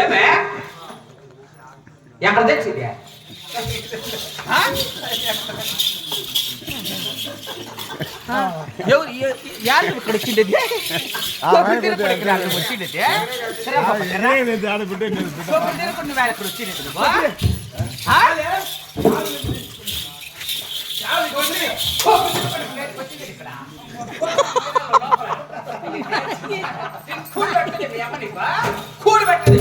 ఏమే ఎక్కడ తెచ్చింది ఇక్కడ వచ్చిండేది వచ్చిండేది కూడి పెట్టింది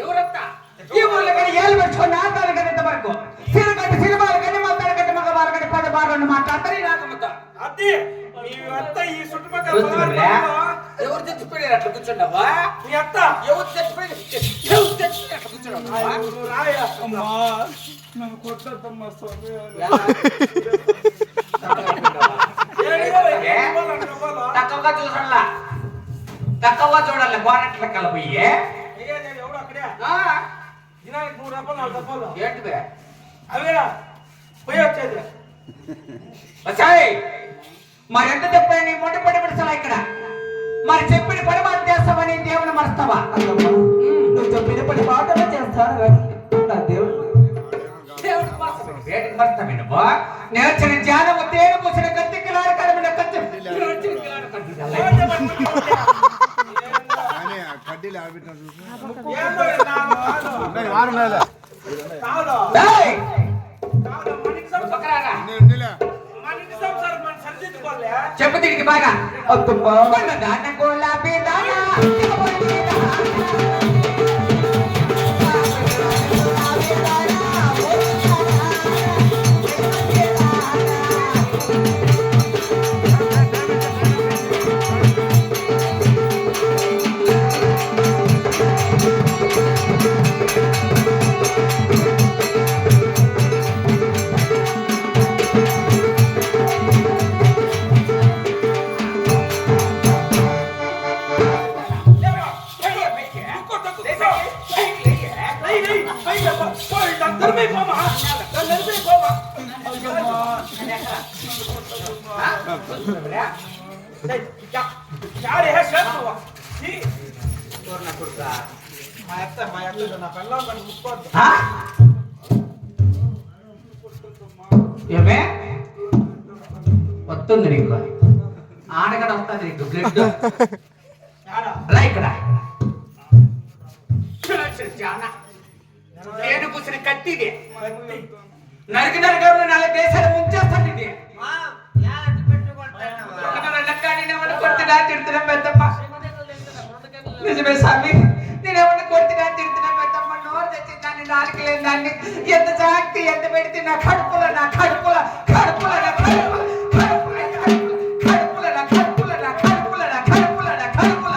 ఎవరంతా ఈ ఊళ్ళో కానీ ఏళ్ళు పెట్టుకొని ఆడతారు కదా ఇంతవరకు సినిమాలు సినిమాలు కానీ మొత్తాలు కంటే మగవారు కానీ పద బాగా మాట్లాడతారు నాకు ఈ చుట్టుపక్కల ఎవరు తెచ్చిపోయారు అట్లా కూర్చున్నావా నీ అత్త ఎవరు తెచ్చిపోయారు అట్లా కూర్చున్నావా నన్ను కొట్టద్దమ్మా తక్కువగా చూసాలా తక్కువగా చూడాలి గోరెట్ లెక్కలు పోయి ఎవడు అక్కడే దినానికి 3 రూపాయలు 4 రూపాయలు ఏంటివే అవే పోయి వచ్చేది వచ్చాయి మరి ఎంత చెప్పాయి నీ మొండి పడి పెడసలా ఇక్కడ మరి చెప్పిన పని మాట చేస్తావని దేవుని మరుస్తావా నువ్వు చెప్పిన పని మాటలు చేస్తాను కానీ నా దేవుడు నేర్చిన జ్ఞానము తేను పూసిన కత్తికిలాడ కలమిన కత్తి చెప్పు తిరిగి బాగా దాన గోలాబీ దానా ఏమే వస్తుంది నీకు ఆడగడ వస్తుంది నీకు బ్లడ్ అలా ఇక్కడ నేను కూర్చుని కత్తిది నరికి నరక 4 దేశాలు ముంచేస్తాను ఇది కొట్టినా తిడుతున్నా పెద్దమ్మ నిజమే స్వామి నేనేమన్నా కొట్టినా తిడుతున్నా పెద్దమ్మ నోరు తెచ్చి దాన్ని నాలుకలేని దాన్ని ఎంత జాగ్రత్త ఎంత పెడితే నా కడుపుల నా కడుపుల కడుపుల నా కడుపుల కడుపుల నా కడుపుల నా కడుపుల నా కడుపుల నా కడుపుల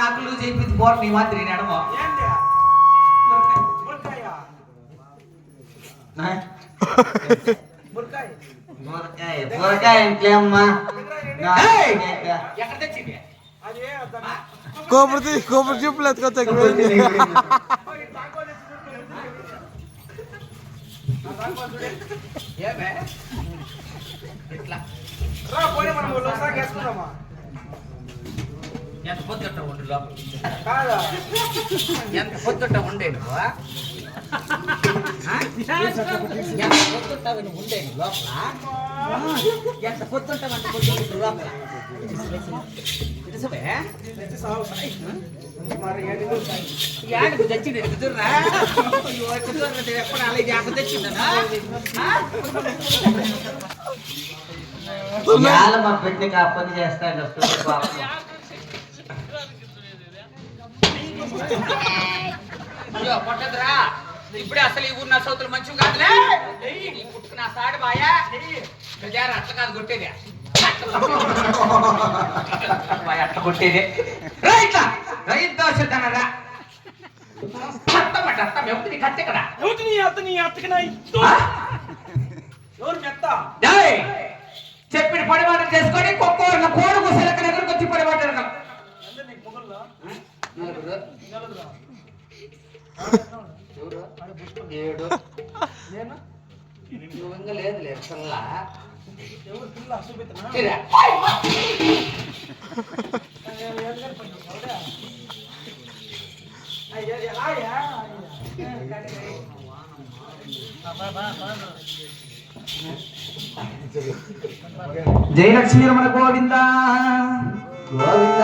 నాకు లూజ్ అయిపోయింది బోర్ నీ మాత్రం నడమో బురకాయ ఇంట్లో అమ్మా ఎక్కడ తెచ్చింది కొబ్బరి చెప్పులు ఎత్తుకొచ్చా ఏమే ఇట్లా రా పోనీ మనం ఒకసారి వేసుకుందామా ఎంత పొద్దుట ఉండు లోపల ఎంత పొద్దుట ఉండే నువ్వు ఎంత పొద్దుంటావు నువ్వు ఉండే లోపల ఎంత పొద్దుంటావంటే పొద్దు లోపల తెచ్చింది కుదుర్రా ఎప్పుడు అలాగే అక్కడ తెచ్చిందనా మా పెట్టి కాపని చేస్తాడు అయ్యో పొట్టదురా ఇప్పుడే అసలు ఈ ఊరు నా సౌతులు మంచివి కాదులే ఈ పుట్టుకు నా సాడు బాయా అట్లా కాదు కొట్టేది అట్లా కొట్టేది రైట్లా రైతు దోశ తనరా అత్తమాట అత్త ఎవరి కత్తి ఇక్కడ చెప్పిన పడివాట చేసుకొని ఒక్కొక్క కోడు కూసలకి దగ్గరకు వచ్చి పడివాట ఏడు నువ్వు ఇంకా లేదు లేదు పిల్ల జయలక్ష్మీ రమణ గోవింద గోవింద